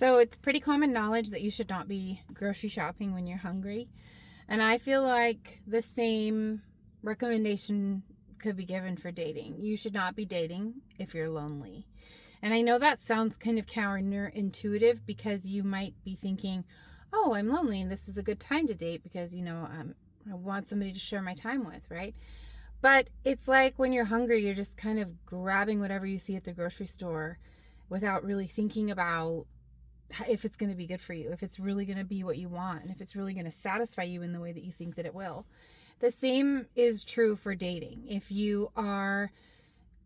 So it's pretty common knowledge that you should not be grocery shopping when you're hungry. And I feel like the same recommendation could be given for dating. You should not be dating if you're lonely. And I know that sounds kind of counterintuitive because you might be thinking, oh, I'm lonely and this is a good time to date because, I want somebody to share my time with, right? But it's like when you're hungry, you're just kind of grabbing whatever you see at the grocery store without really thinking about if it's going to be good for you, if it's really going to be what you want, and if it's really going to satisfy you in the way that you think that it will. The same is true for dating. If you are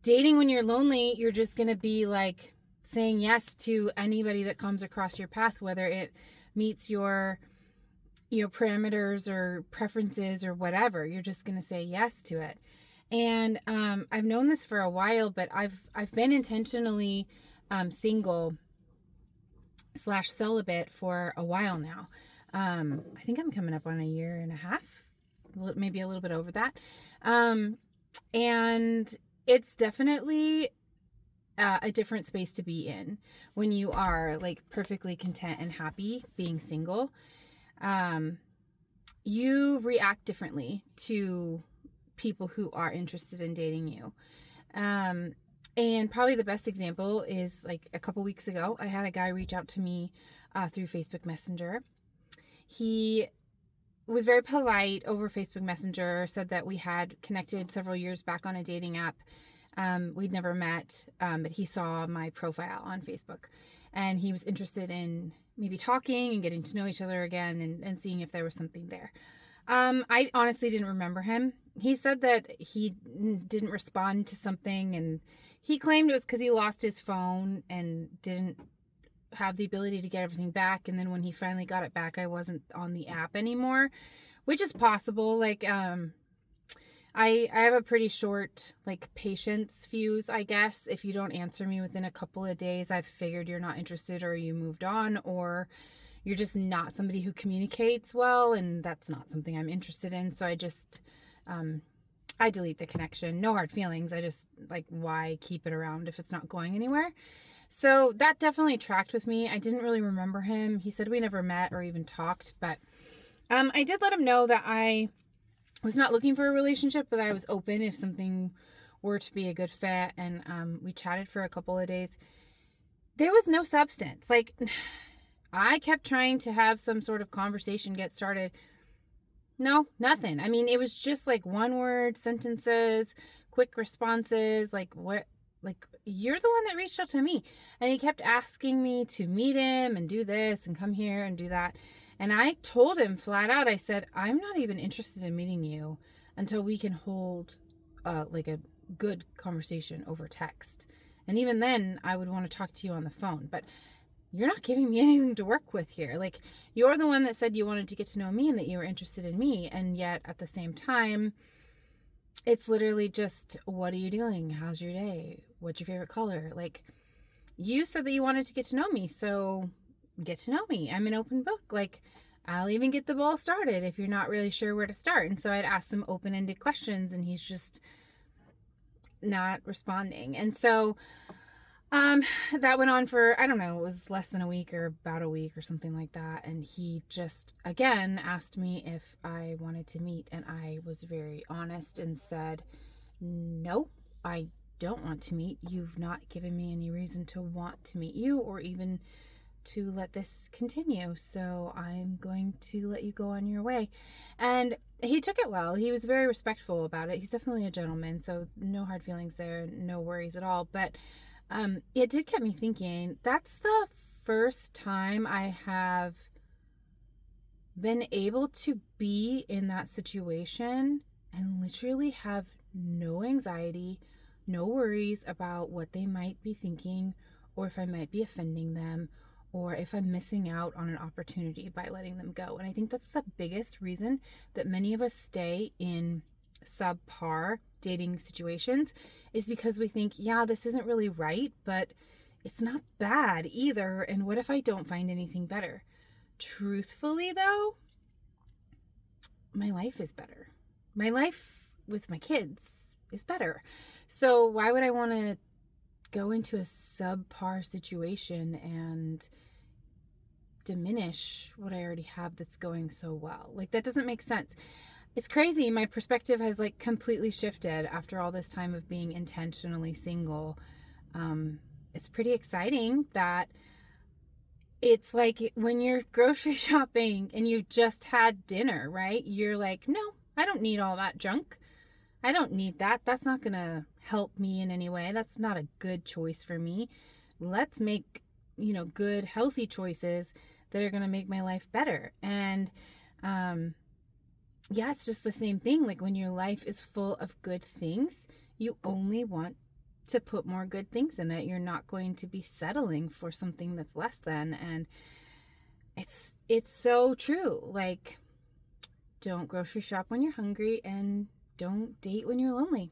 dating when you're lonely, you're just going to be like saying yes to anybody that comes across your path, whether it meets your parameters or preferences or whatever. You're just going to say yes to it. And I've known this for a while, but I've been intentionally single / celibate for a while now. I think I'm coming up on a year and a half, maybe a little bit over that. And it's definitely a different space to be in when you are like perfectly content and happy being single. You react differently to people who are interested in dating you. And probably the best example is like a couple weeks ago, I had a guy reach out to me through Facebook Messenger. He was very polite over Facebook Messenger, said that we had connected several years back on a dating app. We'd never met, but he saw my profile on Facebook and he was interested in maybe talking and getting to know each other again and seeing if there was something there. I honestly didn't remember him. He said that he didn't respond to something and he claimed it was because he lost his phone and didn't have the ability to get everything back. And then when he finally got it back, I wasn't on the app anymore, which is possible. Like, I have a pretty short, like, patience fuse, I guess. If you don't answer me within a couple of days, I've figured you're not interested or you moved on or you're just not somebody who communicates well, and that's not something I'm interested in. So I just, I delete the connection. No hard feelings. I just, like, why keep it around if it's not going anywhere? So that definitely tracked with me. I didn't really remember him. He said we never met or even talked, but I did let him know that I was not looking for a relationship, but I was open if something were to be a good fit. And we chatted for a couple of days. There was no substance. Like, I kept trying to have some sort of conversation get started. No, nothing. I mean, it was just like one word sentences, quick responses, like what, like, you're the one that reached out to me. And he kept asking me to meet him and do this and come here and do that. And I told him flat out, I said, I'm not even interested in meeting you until we can hold like a good conversation over text. And even then I would want to talk to you on the phone, but you're not giving me anything to work with here. Like, you're the one that said you wanted to get to know me and that you were interested in me. And yet at the same time, it's literally just, what are you doing? How's your day? What's your favorite color? Like, you said that you wanted to get to know me, so get to know me. I'm an open book. Like, I'll even get the ball started if you're not really sure where to start. And so I'd ask some open-ended questions and he's just not responding. And so that went on for, I don't know, it was less than a week or about a week or something like that. And he just, again, asked me if I wanted to meet. And I was very honest and said, no, I don't want to meet. You've not given me any reason to want to meet you or even to let this continue. So I'm going to let you go on your way. And he took it well. He was very respectful about it. He's definitely a gentleman. So no hard feelings there, no worries at all. But it did get me thinking, that's the first time I have been able to be in that situation and literally have no anxiety, no worries about what they might be thinking or if I might be offending them or if I'm missing out on an opportunity by letting them go. And I think that's the biggest reason that many of us stay in subpar dating situations is because we think, yeah, this isn't really right, but it's not bad either. And what if I don't find anything better? Truthfully, though, my life is better. My life with my kids is better. So why would I want to go into a subpar situation and diminish what I already have that's going so well. Like, that doesn't make sense. It's crazy. My perspective has like completely shifted after all this time of being intentionally single. It's pretty exciting that it's like when you're grocery shopping and you just had dinner, right? You're like, no, I don't need all that junk. I don't need that. That's not going to help me in any way. That's not a good choice for me. Let's make, good, healthy choices that are going to make my life better. And, yeah, it's just the same thing. Like when your life is full of good things, you only want to put more good things in it. You're not going to be settling for something that's less than. And it's so true. Like, don't grocery shop when you're hungry, and don't date when you're lonely.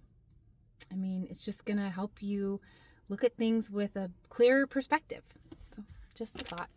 I mean, it's just going to help you look at things with a clearer perspective. So just a thought.